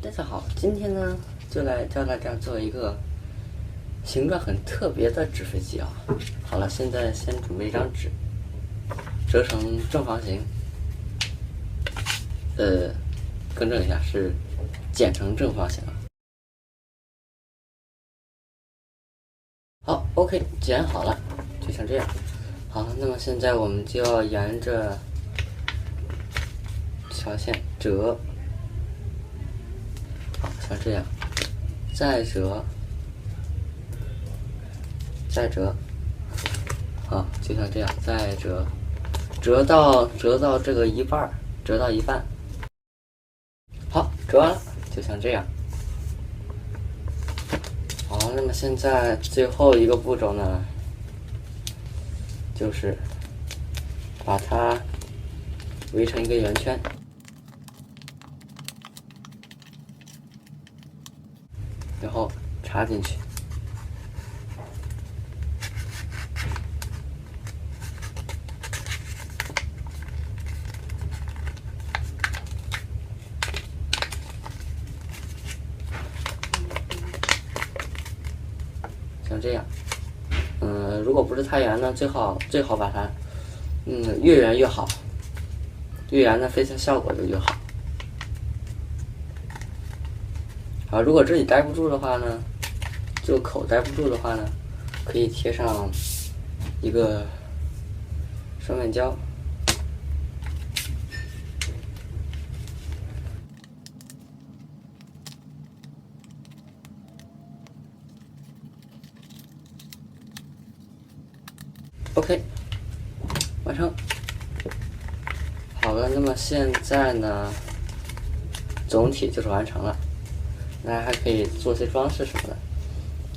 大家好，今天呢就来教大家做一个形状很特别的纸飞机啊。好了，现在先准备一张纸，折成正方形，更正一下是剪成正方形。好 ，OK， 剪好了，就像这样。好，那么现在我们就要沿着这条线折。好，像这样，再折，再折，好，就像这样，再折，折到这个一半，折到一半。好，折完了，就像这样。好，那么现在最后一个步骤呢，就是把它围成一个圆圈。然后插进去，像这样。如果不是太圆呢，最好把它，越圆越好，越圆呢飞行效果就越好。好，如果这里待不住的话呢，这个口待不住的话呢，可以贴上一个双面胶。OK， 完成。好了，那么现在呢，总体就是完成了。大家还可以做些装饰什么的。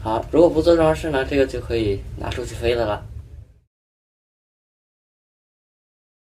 好，如果不做装饰呢，这个就可以拿出去飞了。